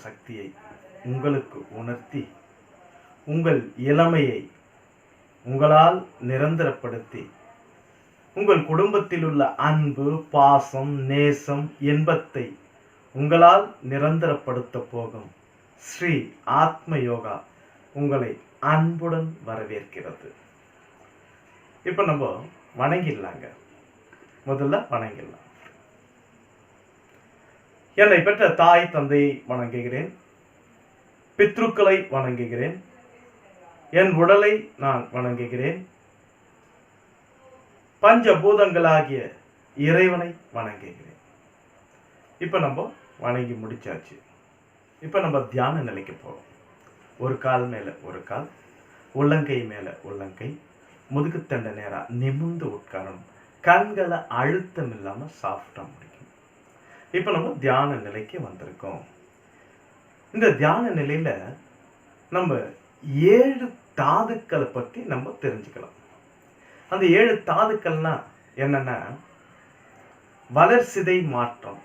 சக்தியை உங்களுக்கு உணர்த்தி உங்கள் இளமையை உங்களால் நிரந்தரப்படுத்தி உங்கள் குடும்பத்தில் உள்ள அன்பு, பாசம், நேசம், இன்பத்தை உங்களால் நிரந்தரப்படுத்த போகும் ஸ்ரீ ஆத்ம யோகா உங்களை அன்புடன் வரவேற்கிறது. இப்போ நம்ம வணங்கிடலாங்க. முதல்ல வணங்கிடலாம். என்னை பெற்ற தாய் தந்தையை வணங்குகிறேன், பித்ருக்களை வணங்குகிறேன், என் உடலை நான் வணங்குகிறேன், பஞ்சபூதங்களாகிய இறைவனை வணங்குகிறேன். இப்போ நம்ம வணங்கி முடிச்சாச்சு. இப்போ நம்ம தியான நிலைக்கு போகிறோம். ஒரு கால் மேலே ஒரு கால், உள்ளங்கை மேலே உள்ளங்கை, முதுகுத்தண்டை நேராக நிமிர்ந்து உட்காரணும். கண்களை அழுத்தம் இல்லாமல் சாஃப்டாக முடிக்கும். இப்போ நம்ம தியான நிலைக்கு வந்திருக்கோம். இந்த தியான நிலையில் நம்ம 7 தாதுக்களை பற்றி நம்ம தெரிஞ்சுக்கலாம். அந்த 7 தாதுக்கள்னா என்னென்னா, வளர்சிதை மாற்றம்,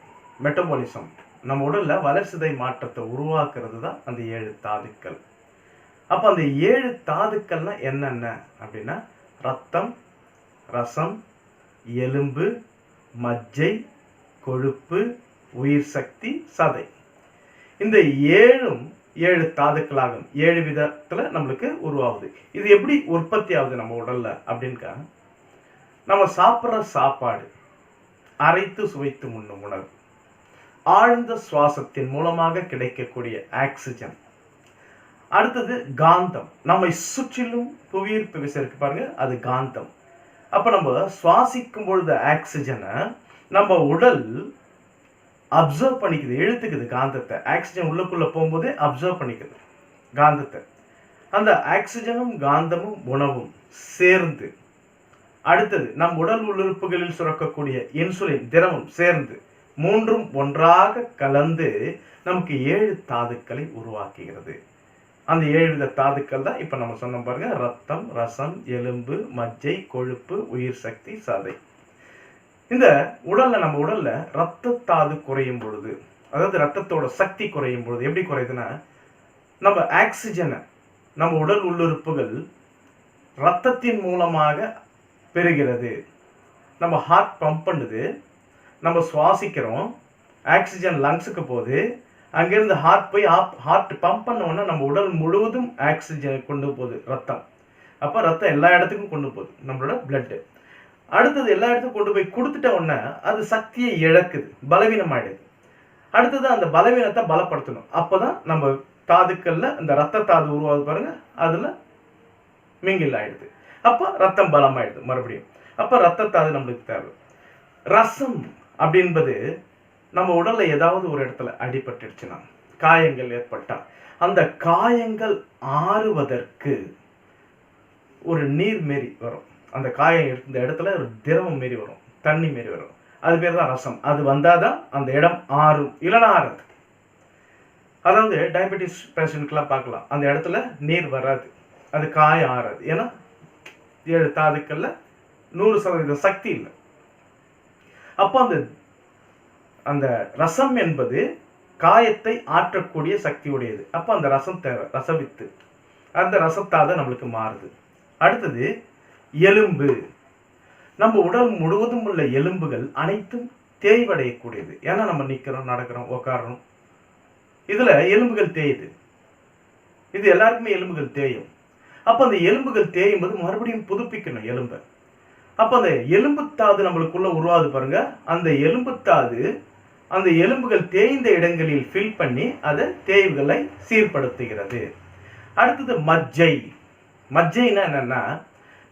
மெட்டபாலிசம், நம்ம உடல்ல வளர்சிதை மாற்றத்தை உருவாக்குறது தான் அந்த 7 தாதுக்கள். அப்போ அந்த 7 தாதுக்கள்னா என்னென்ன அப்படின்னா, ரத்தம், ரசம், எலும்பு, மஜ்ஜை, கொழுப்பு, உயிர் சக்தி, சதை. இந்த 7 தாதுக்களாகும். 7 விதத்துல நம்மளுக்கு உருவாகுது. இது எப்படி உற்பத்தி ஆகுது நம்ம உடல்ல அப்படின்கா, நம்ம சாப்பிட்ற சாப்பாடு, அரைத்து சுவைத்து உண்ணும் உணவு, ஆழ்ந்த சுவாசத்தின் மூலமாக கிடைக்கக்கூடிய ஆக்சிஜன், அடுத்தது காந்தம், நம்மை சுற்றிலும் புவியீர்ப்பு விசை இருக்கு பாருங்க, அது காந்தம். அப்ப நம்ம சுவாசிக்கும் பொழுது ஆக்சிஜனை நம்ம உடல் அப்சர்வ் பண்ணிக்குது, இழுத்துக்குது காந்தத்தை. ஆக்சிஜன் உள்ளுக்குள்ள போகும்போதே அப்சர்வ் பண்ணிக்குது காந்தத்தை. அந்த ஆக்சிஜனும் காந்தமும் உணவும் சேர்ந்து, அடுத்தது நம் உடல் உறுப்புகளில் சுரக்கக்கூடிய இன்சுலின் திரவம் சேர்ந்து, மூன்றும் ஒன்றாக கலந்து நமக்கு 7 தாதுக்களை உருவாக்குகிறது. அந்த 7 வித தாதுக்கள் தான் இப்ப நம்ம சொன்னோம் பாருங்க, ரத்தம், ரசம், எலும்பு, மஜ்ஜை, கொழுப்பு, உயிர் சக்தி, சதை. இந்த உடல்ல, நம்ம உடல்ல ரத்த தாது குறையும் பொழுது, அதாவது ரத்தத்தோட சக்தி குறையும் பொழுது எப்படி குறையுதுன்னா, நம்ம ஆக்சிஜனை நம்ம உடல் உள்ளுறுப்புகள் ரத்தத்தின் மூலமாக பெறுகிறது. நம்ம ஹார்ட் பம்ப் பண்ணுது, நம்ம சுவாசிக்கிறோம், ஆக்சிஜன் லங்ஸுக்கு போகுது, அங்கிருந்து ஹார்ட் போய் ஹார்ட் பம்ப் பண்ணோன்னா நம்ம உடல் முழுவதும் ஆக்சிஜன் கொண்டு போகுது ரத்தம். அப்போ ரத்தம் எல்லா இடத்துக்கும் கொண்டு போகுது நம்மளோட பிளட்டு. அடுத்தது எல்லா இடத்துக்கும் கொண்டு போய் கொடுத்துட்ட உடனே அது சக்தியை இழக்குது, பலவீனமாயிடுது. அடுத்தது அந்த பலவீனத்தை பலப்படுத்தணும். அப்போதான் நம்ம தாதுக்கள்ல இந்த ரத்த தாது உருவாகுது பாருங்க, அதுல மிங்கில் ஆயிடுது. அப்போ ரத்தம் பலமாயிடுது மறுபடியும். அப்போ ரத்த தாது நம்மளுக்கு தேவை. ரசம் அப்படின்பது நம்ம உடல்ல ஏதாவது ஒரு இடத்துல அடிபட்டுடுச்சுன்னா, காயங்கள் ஏற்பட்டா, அந்த காயங்கள் ஆறுவதற்கு ஒரு நீர் மாரி வரும். அந்த காயம் இந்த இடத்துல ஒரு திரவம் மாரி வரும், தண்ணி மாரி வரும். அது பேர் தான் ரசம். அது வந்தாதான் அந்த இடம் ஆறும், இல்லைன்னா ஆறாது. அதாவது டயபெட்டிஸ் பேஷண்ட்கெல்லாம் பார்க்கலாம், அந்த இடத்துல நீர் வராது, அது காயம் ஆறாது. ஏன்னா 7 தாதுக்கள்ல 100% சக்தி இல்லை. அப்போ அந்த ரசம் என்பது காயத்தை ஆற்றக்கூடிய சக்தி உடையது. அப்போ அந்த ரசம் தேவை, ரசவித்து. அந்த ரசத்தாத நம்மளுக்கு மாறுது. அடுத்தது எலும்பு. நம்ம உடல் முழுவதும் உள்ள எலும்புகள் அனைத்தும் தேய்வடையக்கூடியது. ஏன்னா நம்ம நிற்கிறோம், நடக்கிறோம், உட்காரணும், இதுல எலும்புகள் தேயுது. இது எல்லாருக்குமே எலும்புகள் தேயும். அப்போ அந்த எலும்புகள் தேயும் போது மறுபடியும் புதுப்பிக்கணும் எலும்பை. அப்போ அந்த எலும்புத்தாது நம்மளுக்குள்ள உருவாது பாருங்க. அந்த எலும்புத்தாது அந்த எலும்புகள் தேய்ந்த இடங்களில் ஃபில் பண்ணி அதை தேய்வுகளை சீர்படுத்துகிறது. அடுத்தது மஜ்ஜை. மஜ்ஜைன்னா என்னன்னா,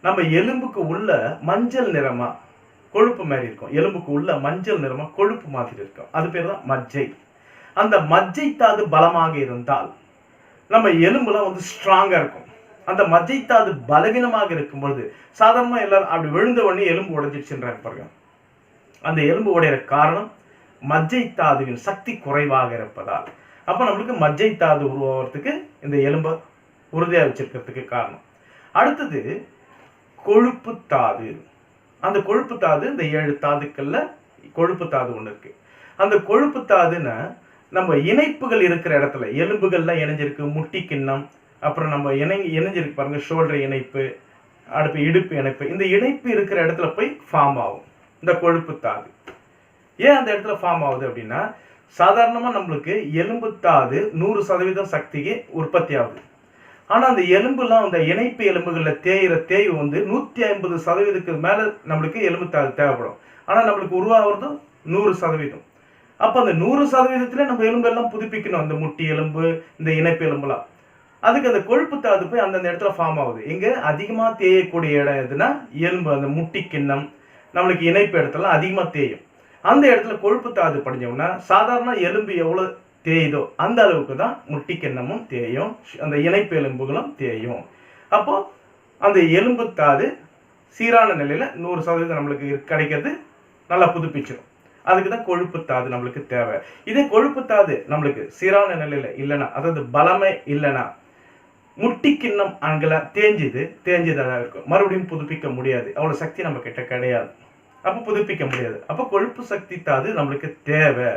நம்ம எலும்புக்கு உள்ள மஞ்சள் நிறமா கொழுப்பு மாதிரி இருக்கும், எலும்புக்கு உள்ள மஞ்சள் நிறமா கொழுப்பு மாதிரி இருக்கும், அது பேர் தான் மஜ்ஜை. அந்த மஜ்ஜை தாது பலமாக இருந்தால் நம்ம எலும்புலாம் ஸ்ட்ராங்கா இருக்கும். அந்த மஜ்ஜை தாது பலவீனமாக இருக்கும் பொழுது சாதாரணமா எல்லாரும் அப்படி விழுந்த உடனே எலும்பு உடைஞ்சிடுச்சுன்றாங்க பாருங்க. அந்த எலும்பு உடையிற காரணம் மஜ்ஜை தாதுவின் சக்தி குறைவாக இருப்பதால். அப்ப நம்மளுக்கு மஜ்ஜை தாது உருவாகிறதுக்கு இந்த எலும்பை உறுதியா வச்சிருக்கிறதுக்கு காரணம். அடுத்தது கொழுப்பு தாது. அந்த கொழுப்பு தாது இந்த 7 தாதுக்கள்ல கொழுப்பு தாது ஒண்ணு இருக்கு. அந்த கொழுப்பு தாதுன்னா நம்ம இணைப்புகள் இருக்கிற இடத்துல எலும்புகள்லாம் இணைஞ்சிருக்கு, முட்டி கிண்ணம், அப்புறம் நம்ம இணைஞ்சிருக்கு பாருங்க, ஷோல்டர் இணைப்பு, அடுப்பு இடுப்பு இணைப்பு, இந்த இணைப்பு இருக்கிற இடத்துல போய் ஃபார்ம் ஆகும் இந்த கொழுப்பு தாது. ஏன் அந்த இடத்துல ஃபார்ம் ஆகுது அப்படின்னா, சாதாரணமா நம்மளுக்கு எலும்பு தாது 100% சக்திக்கு உற்பத்தி ஆகுது. ஆனா அந்த எலும்புலாம் அந்த இணைப்பு எலும்புகள்ல தேய்கிற தேய்வு 150% மேல நம்மளுக்கு எலும்பு தாது தேவைப்படும். ஆனா நம்மளுக்கு உருவாகிறது 100%. அப்ப அந்த 100%ல நம்ம எலும்பு எல்லாம் புதுப்பிக்கணும், அந்த முட்டி எலும்பு, இந்த இணைப்பு எலும்புலாம். அதுக்கு அந்த கொழுப்பு தாது போய் அந்தந்த இடத்துல ஃபார்ம் ஆகுது. இங்க அதிகமா தேயக்கூடிய இடம் எதுனா எலும்பு, அந்த முட்டி கிண்ணம், நம்மளுக்கு இணைப்பு இடத்துல அதிகமா தேயும். அந்த இடத்துல கொழுப்பு தாது படிஞ்சோம்னா சாதாரண எலும்பு எவ்வளவு தேயுதோ அந்த அளவுக்கு தான் முட்டி கிண்ணமும் தேயும், அந்த இணைப்பு எலும்புகளும் தேயும். அப்போ அந்த எலும்பு தாது சீரான நிலையில 100% நம்மளுக்கு கிடைக்கிறது, நல்லா புதுப்பிச்சிடும். அதுக்கு தான் கொழுப்பு தாது நம்மளுக்கு தேவை. இதே கொழுப்பு தாது நம்மளுக்கு சீரான நிலையில இல்லைன்னா, அதாவது பலமே இல்லைன்னா, முட்டி கிண்ணம் அங்கெல்லாம் தேஞ்சதா இருக்கும், மறுபடியும் புதுப்பிக்க முடியாது, அவ்வளவு சக்தி நம்ம கிட்ட கிடையாது, அப்ப புதுப்பிக்க முடியாது. அப்ப கொழுப்பு சக்தி தாது நம்மளுக்கு தேவை.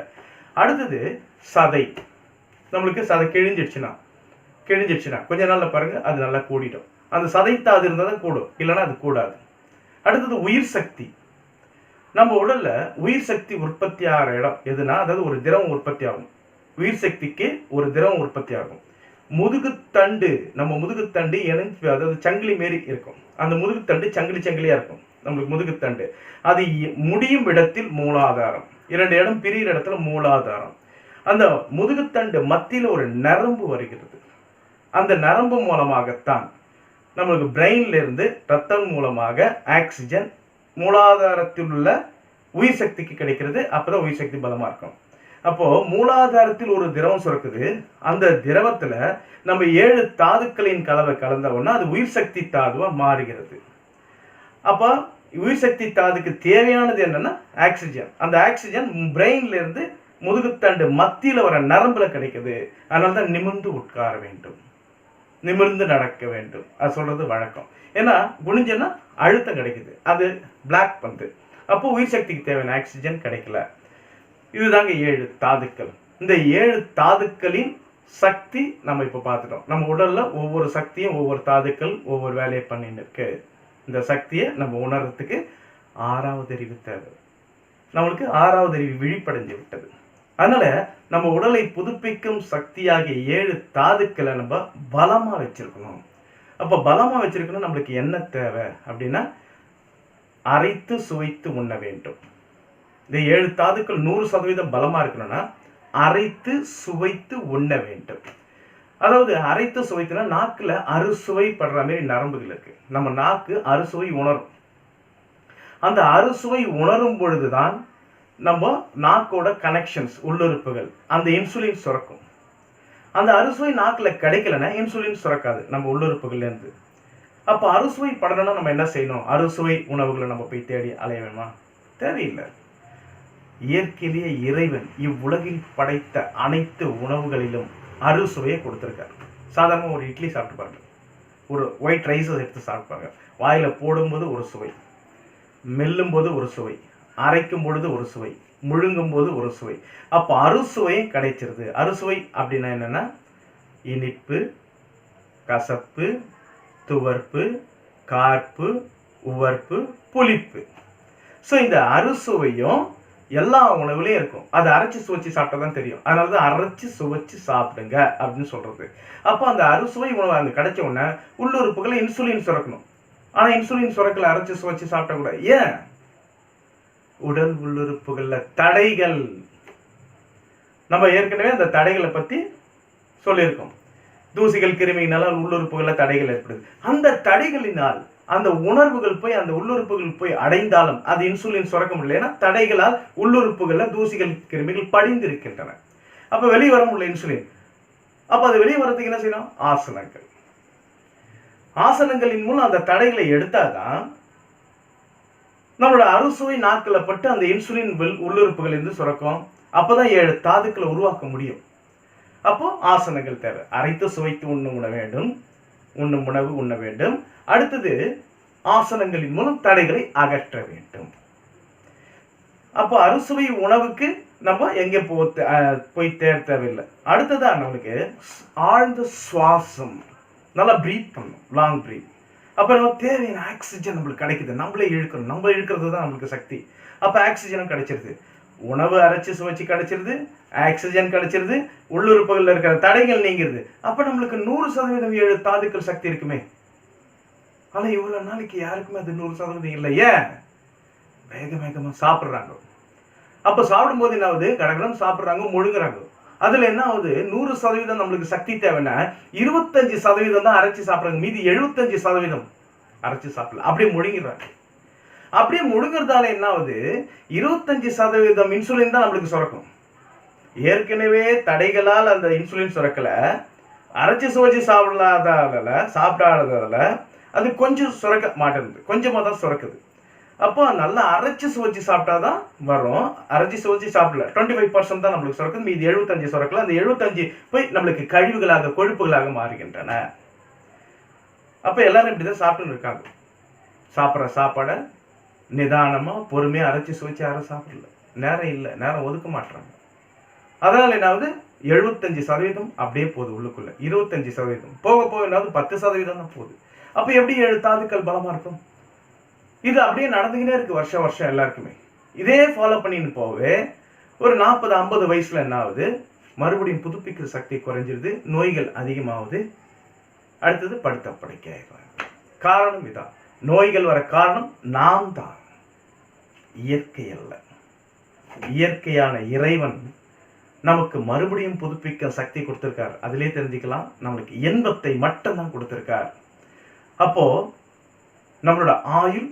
அடுத்தது சதை. நம்மளுக்கு சதை கிழிஞ்சிடுச்சுன்னா கொஞ்ச நாள்ல பாருங்க அது நல்லா கூடிடும். அந்த சதை தாது இருந்தால் தான் கூடும், இல்லைன்னா அது கூடாது. அடுத்தது உயிர் சக்தி. நம்ம உடல்ல உயிர் சக்தி உற்பத்தி ஆகிற இடம் எதுனா, அதாவது ஒரு திரவம் உற்பத்தி ஆகும். உயிர் சக்திக்கு ஒரு திரவம் உற்பத்தி ஆகும். முதுகுத்தண்டு, நம்ம முதுகுத்தண்டு அதாவது சங்கிலி மாரி இருக்கும். அந்த முதுகுத்தண்டு சங்கிலியா இருக்கும் நம்மளுக்கு முதுகுத்தண்டு. அது முடியும் இடத்தில் மூலாதாரம், 2 இடம் பிரிகிற இடத்துல மூலாதாரம். அந்த முதுகுத்தண்டு மத்தியில ஒரு நரம்பு வருகிறது. அந்த நரம்பு மூலமாகத்தான் நம்மளுக்கு பிரெயின்ல இருந்து ரத்தம் மூலமாக ஆக்சிஜன் மூலாதாரத்தில் உள்ள உயிர் சக்திக்கு கிடைக்கிறது. அப்பதான் உயிர் சக்தி பலமா இருக்கும். அப்போ மூலாதாரத்தில் ஒரு திரவம் சுரக்குது. அந்த திரவத்துல நம்ம 7 தாதுக்களின் கலவை கலந்தோம்னா அது உயிர் சக்தி தாதுவா மாறுகிறது. அப்ப உயிர் சக்தி தாதுக்கு தேவையானது என்னன்னா ஆக்சிஜன். அந்த ஆக்சிஜன் பிரெயின்ல இருந்து முதுகுத்தண்டு மத்தியில வர நரம்புல கிடைக்குது. அதனாலதான் நிமிர்ந்து உட்கார வேண்டும், நிமிர்ந்து நடக்க வேண்டும், அது சொல்றது வழக்கம். ஏன்னா குனிஞ்சன்னா அழுத்தம் கிடைக்குது, அது பிளாக் பண்ணுது. அப்போ உயிர் சக்திக்கு தேவையான ஆக்சிஜன் கிடைக்கல. இதுதாங்க 7 தாதுக்கள். இந்த 7 தாதுக்களின் சக்தி நம்ம இப்ப பார்த்துட்டோம். நம்ம உடல்ல ஒவ்வொரு சக்தியும் ஒவ்வொரு தாதுக்கள் ஒவ்வொரு வேலையை பண்ணிட்டு இருக்கு. இந்த சக்தியை நம்ம உணர்றதுக்கு 6வது அறிவு தேவை. நம்மளுக்கு 6வது அறிவு விழிப்படைஞ்சு விட்டது. அதனால நம்ம உடலை புதுப்பிக்கும் சக்தியாகிய 7 தாதுக்களை நம்ம பலமா வச்சிருக்கணும். அப்ப பலமா வச்சிருக்கணும். நம்மளுக்கு என்ன தேவை அப்படின்னா, அரைத்து சுவைத்து உண்ண வேண்டும். இந்த 7 தாதுக்கள் 100% பலமா இருக்கணும்னா அரைத்து சுவைத்து உண்ண வேண்டும். அதாவது அரைத்து சுவைத்துனா நாக்குல அறுசுவை படுற மாதிரி நரம்புகள் இருக்கு. நம்ம நாக்கு அறுசுவை உணரும். அந்த அறுசுவை உணரும் பொழுதுதான் நம்ம நாக்கோட கனெக்ஷன்ஸ், உள்ளுறுப்புகள், அந்த இன்சுலின் சுரக்கும். அந்த அறுசுவை நாக்குல கிடைக்கலன்னா இன்சுலின் சுரக்காது நம்ம உள்ளுறுப்புகள்ல இருந்து. அப்ப அறுசுவை படணும்னா நம்ம என்ன செய்யணும்? அறுசுவை உணவுகளை நம்ம போய் தேடி அலைய வேணுமா? தேவையில்லை. இயற்கையிலேயே இறைவன் இவ்வுலகில் படைத்த அனைத்து உணவுகளிலும் அறுசுவையை கொடுத்திருக்காரு. சாதாரண ஒரு இட்லி சாப்பிட்டு பாருங்க, ஒரு ஒயிட் ரைஸ் எடுத்து சாப்பிட்டு வாயில போடும்போது ஒரு சுவை, மெல்லும் போது ஒரு சுவை, அரைக்கும் பொழுது ஒரு சுவை, முழுங்கும் போது ஒரு சுவை. அப்ப அறுசுவையும் கிடைச்சிருது. அறுசுவை அப்படின்னா என்னன்னா, இனிப்பு, கசப்பு, துவர்ப்பு, கார்ப்பு, உவர்ப்பு, புளிப்பு. ஸோ இந்த அறுசுவையும் எல்லா உணவுலையும் இருக்கும். அதை அரைச்சி சுவைச்சு சாப்பிட்டா தான் தெரியும். அதனாலதான் அரைச்சி சுவைச்சு சாப்பிடுங்க அப்படின்னு சொல்றது. அப்போ அந்த அறுசுவை உணவு அங்க கிடைச்ச உடனே உள்ளுறுப்புகளை இன்சுலின் சுரக்கணும். ஆனா இன்சுலின் சுரக்கல அரைச்சி சுவைச்சு சாப்பிட்ட கூட. ஏன்? உடல் உள்ளுறுப்புகள்ல தடைகள். நம்ம ஏற்கனவே அந்த தடைகளை பத்தி சொல்லியிருக்கோம். தூசிகள், கிருமியினால் உள்ளுறுப்புகள்ல தடைகள் ஏற்படுது. அந்த தடைகளினால் அந்த உணர்வுகள் போய் அந்த உள்ளுறுப்புகள் போய் அடைந்தாலும் அது இன்சுலின் சுரக்க முடியல. ஏன்னா தடைகளால் உள்ளுறுப்புகள்ல தூசிகள், கிருமிகள் படிந்து இருக்கின்றன. அப்ப வெளியே வர முடியல இன்சுலின். அப்ப அது வெளியே வரதுக்கு என்ன செய்யணும்? ஆசனங்கள். ஆசனங்களின் மூலம் அந்த தடைகளை எடுத்தாதான் நம்மளோட அறுசுவை நாக்குல பட்டு அந்த இன்சுலின் உள்ளுறுப்புகள் இருந்து சுரக்கும். அப்பதான் 7 தாதுக்களை உருவாக்க முடியும். அப்போ ஆசனங்கள் தேவை. அரைத்து சுவைத்து உண்ண வேண்டும், உண்ணும் உணவு உண்ண வேண்டும். அடுத்தது ஆசனங்களின் மூலம் தடைகளை அகற்ற வேண்டும். அப்போ அறுசுவை உணவுக்கு நம்ம எங்கே போய் தேட தேவையில்லை. அடுத்ததா நம்மளுக்கு ஆழ்ந்த சுவாசம், நல்லா ப்ரீத் பண்ணணும், லாங் ப்ரீத். அப்போ நம்ம தேவையான ஆக்சிஜன் நம்மளுக்கு கிடைக்குது, நம்மளே இழுக்கணும், நம்ம இழுக்கிறது தான் நம்மளுக்கு சக்தி. அப்போ ஆக்சிஜனும் கிடைச்சிருது, உணவு அரைச்சி சுவைச்சு கிடைச்சிருது, ஆக்சிஜன் கிடைச்சிருது, உள்ளுறுப்புகளில் இருக்கிற தடைகள் நீங்கிறது. அப்போ நம்மளுக்கு 100% 7 தாதுக்கள் சக்தி இருக்குமே. ஆனால் இவ்வளோ நாளைக்கு யாருக்குமே அது 100% இல்லையே. வேகமாக சாப்பிட்றாங்க. அப்போ சாப்பிடும்போது என்ன ஆகுது, கடகடம் சாப்பிட்றாங்க, முழுங்குறாங்க. அதில் என்ன ஆகுது, 100% நம்மளுக்கு சக்தி தேவைன்னா 25% தான் அரைச்சி சாப்பிட்றாங்க, மீதி 75% அரைச்சி சாப்பிடல, அப்படியே முழுங்கிடுறாங்க. அப்படியே முழுங்குறதால என்ன ஆகுது, 25% இன்சுலின் தான் நம்மளுக்கு சுரக்கும். ஏற்கனவே தடைகளால் அந்த இன்சுலின் சுரக்கல, அரைச்சி சுவைச்சு சாப்பிடாததால அது கொஞ்சம் சுரக்க மாட்டேங்குது, கொஞ்சமாக தான் சுரக்குது. அப்போ நல்லா அரைச்சி சுவைச்சு சாப்பிட்டாதான் வரும். அரைச்சி சுவைச்சு சாப்பிடல, 25% தான் நம்மளுக்கு சுரக்குது, மீதி 75 சுரக்கல. அந்த 75 போய் நம்மளுக்கு கழிவுகளாக, கொழுப்புகளாக மாறுகின்றன. அப்போ எல்லாரும் இப்படிதான் சாப்பிட்டுன்னு இருக்காங்க. சாப்பிட்ற சாப்பாடை நிதானமாக பொறுமையாக அரைச்சி சுவைச்சு யாரும் சாப்பிடல, நேரம் இல்லை, நேரம் ஒதுக்க மாட்டுறாங்க. அதனால என்னாவது 75% அப்படியே போகுது உள்ளுக்குள்ள, 25% போக போக என்னாவது 10% தான் போகுது. அப்போ எப்படி 7 தாதுக்கள் பலமா இருக்கும்? இது அப்படியே நடந்துக்கிட்டே இருக்கு வருஷம் எல்லாருக்குமே. இதே ஃபாலோ பண்ணின்னு போவே ஒரு 40-50 வயசுல என்ன ஆகுது, மறுபடியும் புதுப்பிக்கிற சக்தி குறைஞ்சிருது, நோய்கள் அதிகமாகுது. அடுத்தது படுத்த படுக்கை ஆயிடுறாங்க. காரணம் இதான், நோய்கள் வர காரணம் நாம் தான், இயற்கை அல்ல. இயற்கையான இறைவன் நமக்கு மறுபடியும் புதுப்பிக்க சக்தி கொடுத்திருக்கார். அதிலே தெரிஞ்சுக்கலாம், நம்மளுக்கு இன்பத்தை மட்டும்தான் கொடுத்திருக்கார். அப்போ நம்மளோட ஆயுள்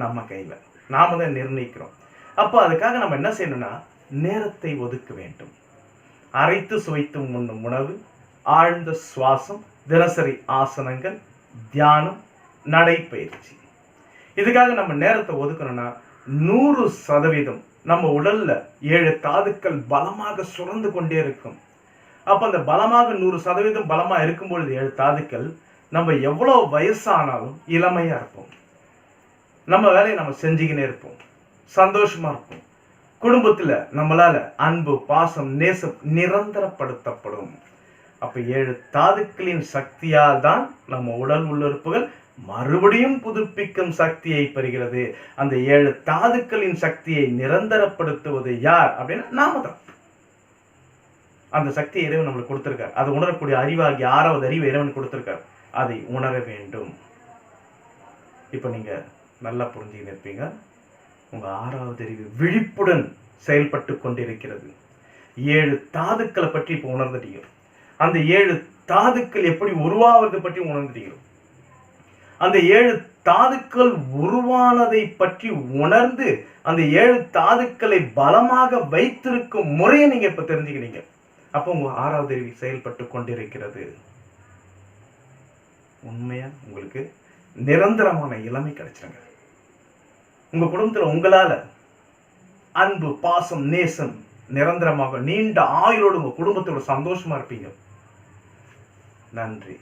நம்ம கையில், நாம தான் நிர்ணயிக்கிறோம். அப்போ அதுக்காக நம்ம என்ன செய்யணும்னா, நேரத்தை ஒதுக்க வேண்டும். அரைத்து சுவைத்து உண்ணும் உணவு, ஆழ்ந்த சுவாசம், தினசரி ஆசனங்கள், தியானம், நடைப்பயிற்சி. இதுக்காக நம்ம நேரத்தை ஒதுக்கணும்னா 100% நம்ம உடல்ல 7 தாதுக்கள் பலமாக சுரந்து கொண்டே இருக்கும். அப்ப அந்த பலமாக 100% பலமா இருக்கும் பொழுது 7 தாதுக்கள், நம்ம எவ்வளவு வயசானாலும் இளமையா இருப்போம். நம்ம வேலையை நம்ம செஞ்சுக்கினே இருப்போம், சந்தோஷமா இருப்போம். குடும்பத்துல நம்மளால அன்பு, பாசம், நேசம் நிரந்தரப்படுத்தப்படும். அப்ப 7 தாதுக்களின் சக்தியால் தான் நம்ம உடல் உள்ளுறுப்புகள் மறுபடியும் புதுப்பிக்கும் சக்தியை பெறுகிறது. அந்த 7 தாதுக்களின் சக்தியை நிரந்தரப்படுத்துவது யார் அப்படின்னா நாம தான். அந்த சக்தியை இறைவன் நம்மளுக்கு கொடுத்திருக்கார். அதை உணரக்கூடிய அறிவாகி 6வது அறிவு இறைவன் கொடுத்திருக்கார். அதை உணர வேண்டும். இப்ப நீங்க நல்லா புரிஞ்சுக்கிட்டு இருப்பீங்க. உங்க 6வது அறிவு விழிப்புடன் செயல்பட்டு கொண்டிருக்கிறது. 7 தாதுக்களை பற்றி இப்ப உணர்ந்துட்டீங்க. அந்த 7 தாதுக்கள் எப்படி உருவாவது பற்றி உணர்ந்துட்டீங்க. அந்த 7 தாதுக்கள் உருவானதை பற்றி உணர்ந்து அந்த 7 தாதுக்களை பலமாக வைத்திருக்கும் முறையை நீங்க இப்ப தெரிஞ்சுக்கிறீங்க. அப்போ உங்க 6வது அறிவு செயல்பட்டு கொண்டிருக்கிறது. உண்மையா உங்களுக்கு நிரந்தரமான இளமை கிடைச்சிருங்க. உங்க குடும்பத்துல உங்களால அன்பு, பாசம், நேசம் நிரந்தரமாக நீண்ட ஆயுளோடு உங்க குடும்பத்தோட சந்தோஷமா இருப்பீங்க. நன்றி.